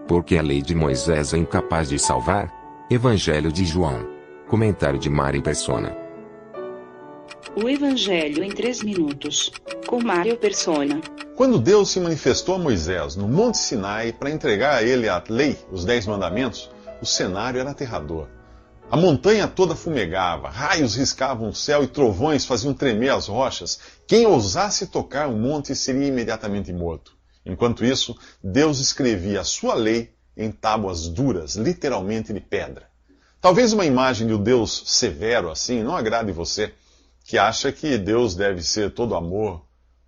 Porque a lei de Moisés é incapaz de salvar? Evangelho de João. Comentário de Mari Persona. O Evangelho em 3 minutos, com Mário Persona. Quando Deus se manifestou a Moisés no Monte Sinai para entregar a ele a lei, os 10 mandamentos, o cenário era aterrador. A montanha toda fumegava, raios riscavam o céu e trovões faziam tremer as rochas. Quem ousasse tocar o monte seria imediatamente morto. Enquanto isso, Deus escrevia a sua lei em tábuas duras, literalmente de pedra. Talvez uma imagem de um Deus severo assim não agrade você, que acha que Deus deve ser todo amor.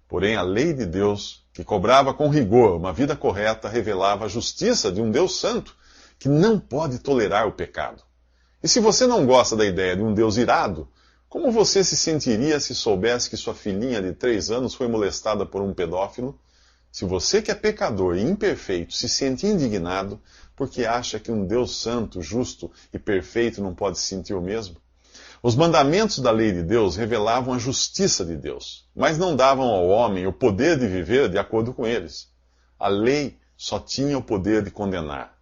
Porém, a lei de Deus, que cobrava com rigor uma vida correta, revelava a justiça de um Deus santo, que não pode tolerar o pecado. E se você não gosta da ideia de um Deus irado, como você se sentiria se soubesse que sua filhinha de 3 anos foi molestada por um pedófilo? Se você que é pecador e imperfeito se sente indignado porque acha que um Deus santo, justo e perfeito não pode sentir o mesmo? Os mandamentos da lei de Deus revelavam a justiça de Deus, mas não davam ao homem o poder de viver de acordo com eles. A lei só tinha o poder de condenar.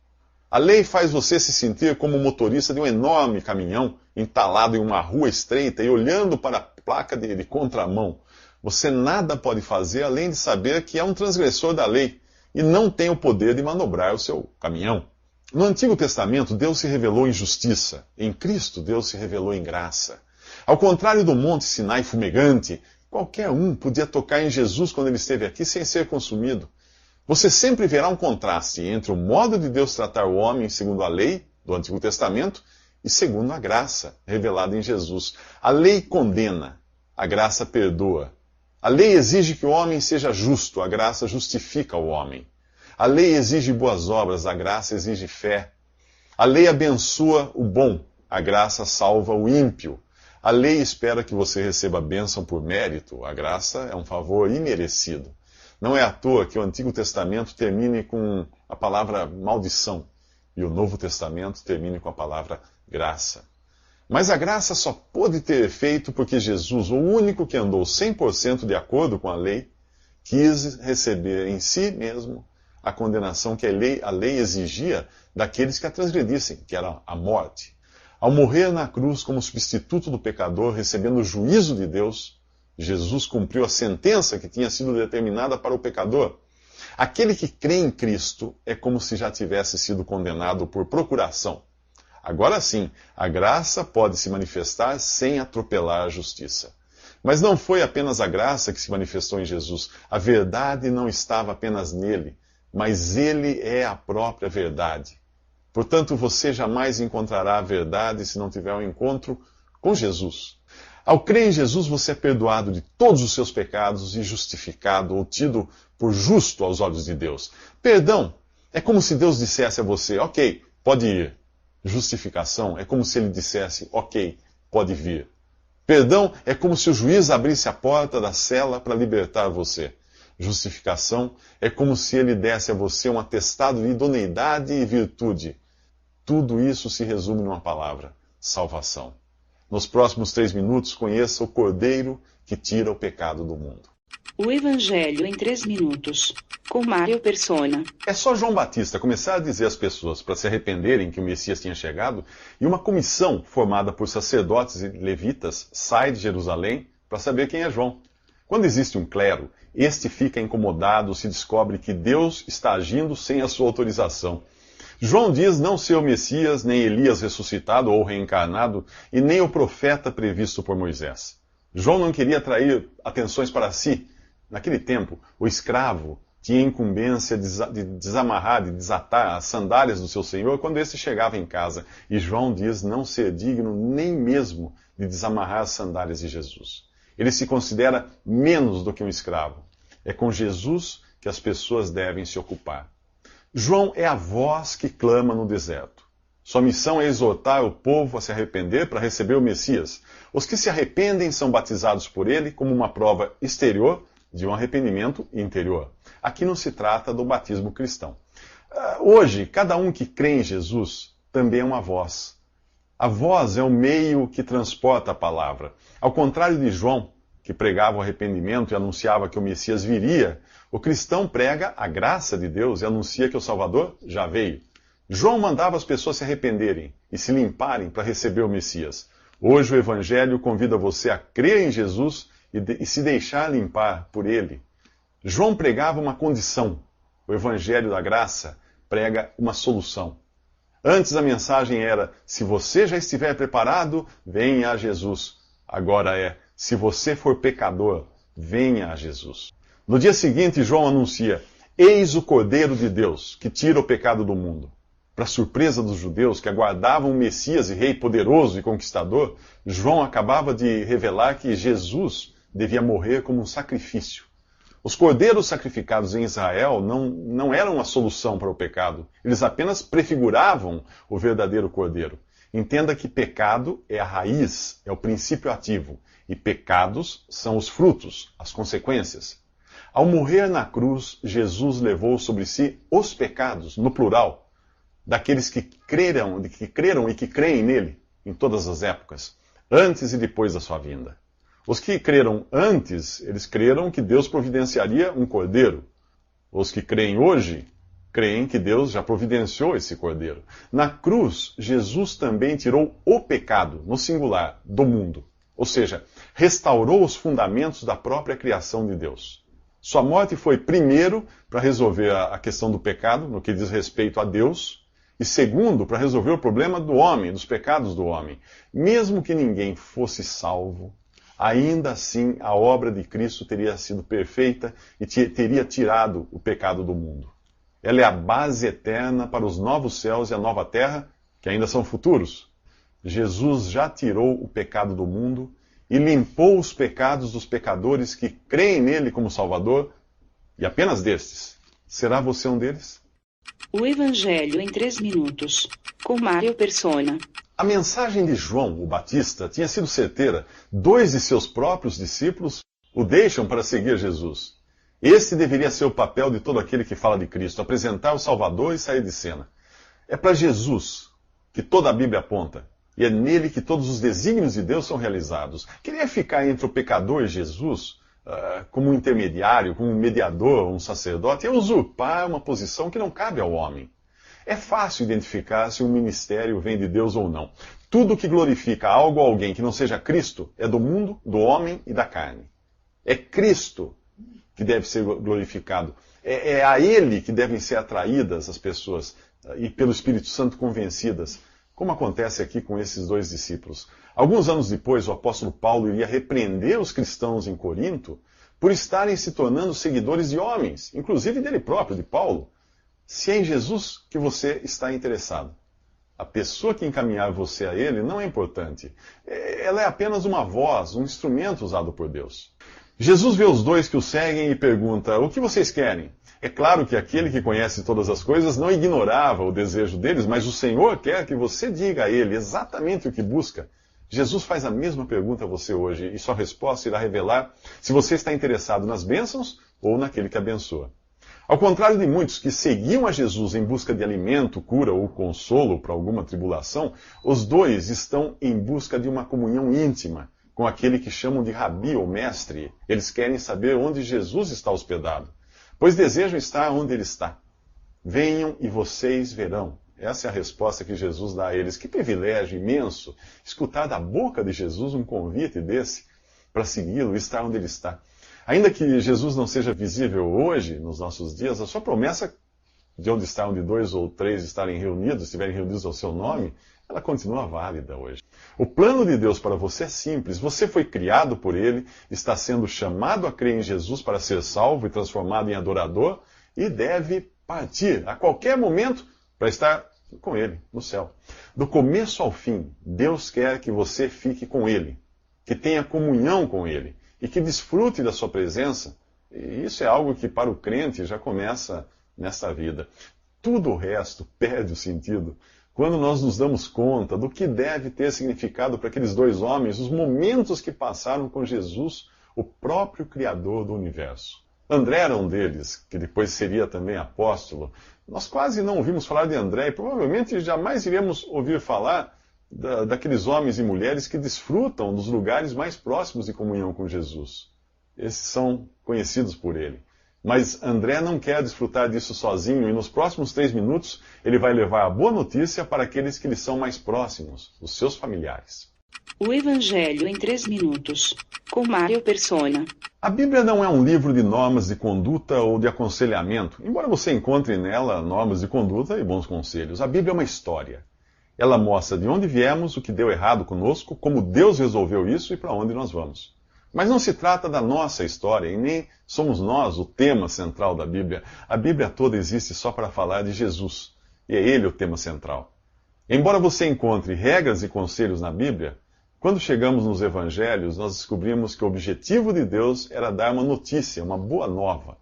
A lei faz você se sentir como o motorista de um enorme caminhão entalado em uma rua estreita e olhando para a placa de contramão. Você nada pode fazer além de saber que é um transgressor da lei e não tem o poder de manobrar o seu caminhão. No Antigo Testamento, Deus se revelou em justiça. Em Cristo, Deus se revelou em graça. Ao contrário do Monte Sinai fumegante, qualquer um podia tocar em Jesus quando ele esteve aqui sem ser consumido. Você sempre verá um contraste entre o modo de Deus tratar o homem segundo a lei do Antigo Testamento e segundo a graça revelada em Jesus. A lei condena, a graça perdoa. A lei exige que o homem seja justo, a graça justifica o homem. A lei exige boas obras, a graça exige fé. A lei abençoa o bom, a graça salva o ímpio. A lei espera que você receba a bênção por mérito, a graça é um favor imerecido. Não é à toa que o Antigo Testamento termine com a palavra maldição e o Novo Testamento termine com a palavra graça. Mas a graça só pôde ter efeito porque Jesus, o único que andou 100% de acordo com a lei, quis receber em si mesmo a condenação que a lei exigia daqueles que a transgredissem, que era a morte. Ao morrer na cruz como substituto do pecador, recebendo o juízo de Deus, Jesus cumpriu a sentença que tinha sido determinada para o pecador. Aquele que crê em Cristo é como se já tivesse sido condenado por procuração. Agora sim, a graça pode se manifestar sem atropelar a justiça. Mas não foi apenas a graça que se manifestou em Jesus. A verdade não estava apenas nele, mas ele é a própria verdade. Portanto, você jamais encontrará a verdade se não tiver um encontro com Jesus. Ao crer em Jesus, você é perdoado de todos os seus pecados e justificado ou tido por justo aos olhos de Deus. Perdão é como se Deus dissesse a você, ok, pode ir. Justificação é como se ele dissesse, ok, pode vir. Perdão é como se o juiz abrisse a porta da cela para libertar você. Justificação é como se ele desse a você um atestado de idoneidade e virtude. Tudo isso se resume numa palavra: salvação. Nos próximos 3 minutos, conheça o Cordeiro que tira o pecado do mundo. O Evangelho em 3 minutos, com Mário Persona. É só João Batista começar a dizer às pessoas para se arrependerem que o Messias tinha chegado, e uma comissão formada por sacerdotes e levitas sai de Jerusalém para saber quem é João. Quando existe um clero, este fica incomodado se descobre que Deus está agindo sem a sua autorização. João diz não ser o Messias, nem Elias ressuscitado ou reencarnado, e nem o profeta previsto por Moisés. João não queria atrair atenções para si. Naquele tempo, o escravo tinha a incumbência de desamarrar, de desatar as sandálias do seu senhor quando este chegava em casa. E João diz não ser digno nem mesmo de desamarrar as sandálias de Jesus. Ele se considera menos do que um escravo. É com Jesus que as pessoas devem se ocupar. João é a voz que clama no deserto. Sua missão é exortar o povo a se arrepender para receber o Messias. Os que se arrependem são batizados por ele como uma prova exterior de um arrependimento interior. Aqui não se trata do batismo cristão. Hoje, cada um que crê em Jesus também é uma voz. A voz é o meio que transporta a palavra. Ao contrário de João, que pregava o arrependimento e anunciava que o Messias viria, o cristão prega a graça de Deus e anuncia que o Salvador já veio. João mandava as pessoas se arrependerem e se limparem para receber o Messias. Hoje o Evangelho convida você a crer em Jesus e se deixar limpar por ele. João pregava uma condição. O Evangelho da graça prega uma solução. Antes a mensagem era: se você já estiver preparado, venha a Jesus. Agora é: se você for pecador, venha a Jesus. No dia seguinte, João anuncia: eis o Cordeiro de Deus, que tira o pecado do mundo. Para surpresa dos judeus, que aguardavam um Messias e rei poderoso e conquistador, João acabava de revelar que Jesus devia morrer como um sacrifício. Os cordeiros sacrificados em Israel não eram a solução para o pecado. Eles apenas prefiguravam o verdadeiro cordeiro. Entenda que pecado é a raiz, é o princípio ativo. E pecados são os frutos, as consequências. Ao morrer na cruz, Jesus levou sobre si os pecados, no plural, daqueles que creram e que creem nele, em todas as épocas, antes e depois da sua vinda. Os que creram antes, eles creram que Deus providenciaria um cordeiro. Os que creem hoje, creem que Deus já providenciou esse cordeiro. Na cruz, Jesus também tirou o pecado, no singular, do mundo. Ou seja, restaurou os fundamentos da própria criação de Deus. Sua morte foi, primeiro, para resolver a questão do pecado, no que diz respeito a Deus, e segundo, para resolver o problema do homem, dos pecados do homem. Mesmo que ninguém fosse salvo, ainda assim a obra de Cristo teria sido perfeita e teria tirado o pecado do mundo. Ela é a base eterna para os novos céus e a nova terra, que ainda são futuros. Jesus já tirou o pecado do mundo e limpou os pecados dos pecadores que creem nele como Salvador, e apenas destes. Será você um deles? O Evangelho em 3 minutos, com Mário Persona. A mensagem de João, o Batista, tinha sido certeira. 2 de seus próprios discípulos o deixam para seguir Jesus. Esse deveria ser o papel de todo aquele que fala de Cristo, apresentar o Salvador e sair de cena. É para Jesus que toda a Bíblia aponta, e é nele que todos os desígnios de Deus são realizados. Queria ficar entre o pecador e Jesus como um intermediário, como um mediador, um sacerdote, é usurpar uma posição que não cabe ao homem. É fácil identificar se um ministério vem de Deus ou não. Tudo que glorifica algo ou alguém que não seja Cristo é do mundo, do homem e da carne. É Cristo que deve ser glorificado. É a Ele que devem ser atraídas as pessoas e pelo Espírito Santo convencidas, como acontece aqui com esses 2 discípulos. Alguns anos depois, o apóstolo Paulo iria repreender os cristãos em Corinto por estarem se tornando seguidores de homens, inclusive dele próprio, de Paulo. Se é em Jesus que você está interessado, a pessoa que encaminhar você a ele não é importante. Ela é apenas uma voz, um instrumento usado por Deus. Jesus vê os 2 que o seguem e pergunta: o que vocês querem? É claro que aquele que conhece todas as coisas não ignorava o desejo deles, mas o Senhor quer que você diga a ele exatamente o que busca. Jesus faz a mesma pergunta a você hoje, e sua resposta irá revelar se você está interessado nas bênçãos ou naquele que abençoa. Ao contrário de muitos que seguiam a Jesus em busca de alimento, cura ou consolo para alguma tribulação, os 2 estão em busca de uma comunhão íntima com aquele que chamam de rabi ou mestre. Eles querem saber onde Jesus está hospedado, pois desejam estar onde ele está. Venham e vocês verão. Essa é a resposta que Jesus dá a eles. Que privilégio imenso escutar da boca de Jesus um convite desse para segui-lo e estar onde ele está. Ainda que Jesus não seja visível hoje, nos nossos dias, a sua promessa de onde está, onde 2 ou 3 estarem reunidos, estiverem reunidos ao seu nome, ela continua válida hoje. O plano de Deus para você é simples. Você foi criado por Ele, está sendo chamado a crer em Jesus para ser salvo e transformado em adorador, e deve partir a qualquer momento para estar com Ele, no céu. Do começo ao fim, Deus quer que você fique com Ele, que tenha comunhão com Ele e que desfrute da sua presença. E isso é algo que para o crente já começa nesta vida. Tudo o resto perde o sentido quando nós nos damos conta do que deve ter significado para aqueles 2 homens os momentos que passaram com Jesus, o próprio Criador do universo. André era um deles, que depois seria também apóstolo. Nós quase não ouvimos falar de André e provavelmente jamais iremos ouvir falar daqueles homens e mulheres que desfrutam dos lugares mais próximos de comunhão com Jesus. Esses são conhecidos por ele. Mas André não quer desfrutar disso sozinho e nos próximos 3 minutos ele vai levar a boa notícia para aqueles que lhe são mais próximos, os seus familiares. O Evangelho em 3 minutos, com Mário Persona. A Bíblia não é um livro de normas de conduta ou de aconselhamento, embora você encontre nela normas de conduta e bons conselhos. A Bíblia é uma história. Ela mostra de onde viemos, o que deu errado conosco, como Deus resolveu isso e para onde nós vamos. Mas não se trata da nossa história e nem somos nós o tema central da Bíblia. A Bíblia toda existe só para falar de Jesus, e é Ele o tema central. Embora você encontre regras e conselhos na Bíblia, quando chegamos nos Evangelhos, nós descobrimos que o objetivo de Deus era dar uma notícia, uma boa nova.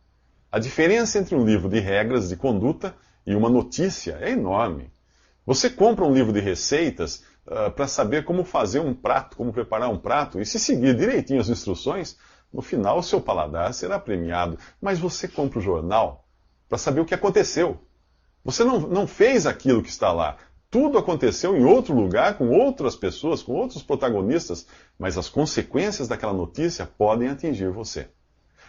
A diferença entre um livro de regras de conduta e uma notícia é enorme. Você compra um livro de receitas para saber como fazer um prato, como preparar um prato, e se seguir direitinho as instruções, no final o seu paladar será premiado. Mas você compra o jornal para saber o que aconteceu. Você não fez aquilo que está lá. Tudo aconteceu em outro lugar, com outras pessoas, com outros protagonistas, mas as consequências daquela notícia podem atingir você.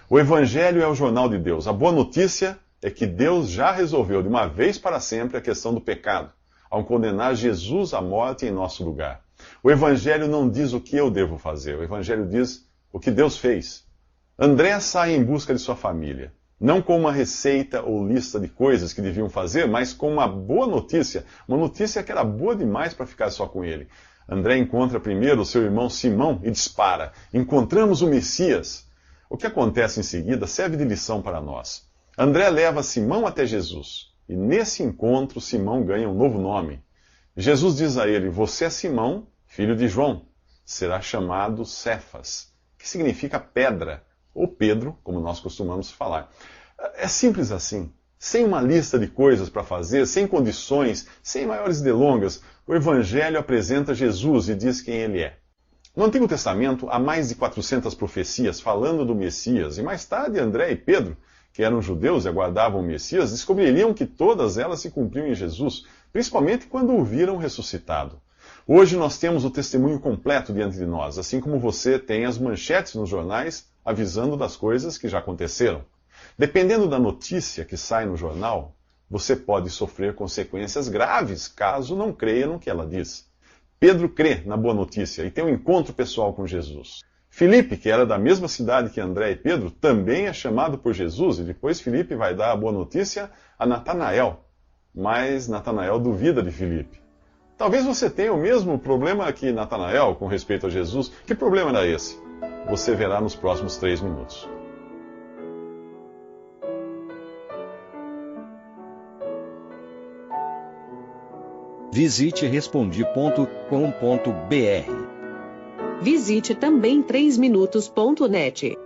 O Evangelho é o jornal de Deus. A boa notícia é que Deus já resolveu de uma vez para sempre a questão do pecado, ao condenar Jesus à morte em nosso lugar. O Evangelho não diz o que eu devo fazer, o Evangelho diz o que Deus fez. André sai em busca de sua família, não com uma receita ou lista de coisas que deviam fazer, mas com uma boa notícia, uma notícia que era boa demais para ficar só com ele. André encontra primeiro o seu irmão Simão e dispara: encontramos o Messias. O que acontece em seguida serve de lição para nós. André leva Simão até Jesus. E nesse encontro, Simão ganha um novo nome. Jesus diz a ele: você é Simão, filho de João. Será chamado Cefas, que significa pedra, ou Pedro, como nós costumamos falar. É simples assim. Sem uma lista de coisas para fazer, sem condições, sem maiores delongas, o Evangelho apresenta Jesus e diz quem ele é. No Antigo Testamento, há mais de 400 profecias falando do Messias, e mais tarde André e Pedro, que eram judeus e aguardavam o Messias, descobririam que todas elas se cumpriam em Jesus, principalmente quando o viram ressuscitado. Hoje nós temos o testemunho completo diante de nós, assim como você tem as manchetes nos jornais avisando das coisas que já aconteceram. Dependendo da notícia que sai no jornal, você pode sofrer consequências graves caso não creia no que ela diz. Pedro crê na boa notícia e tem um encontro pessoal com Jesus. Filipe, que era da mesma cidade que André e Pedro, também é chamado por Jesus, e depois Filipe vai dar a boa notícia a Natanael. Mas Natanael duvida de Filipe. Talvez você tenha o mesmo problema que Natanael com respeito a Jesus. Que problema era esse? Você verá nos próximos 3 minutos. Visite Respondi.com.br. Visite também 3minutos.net.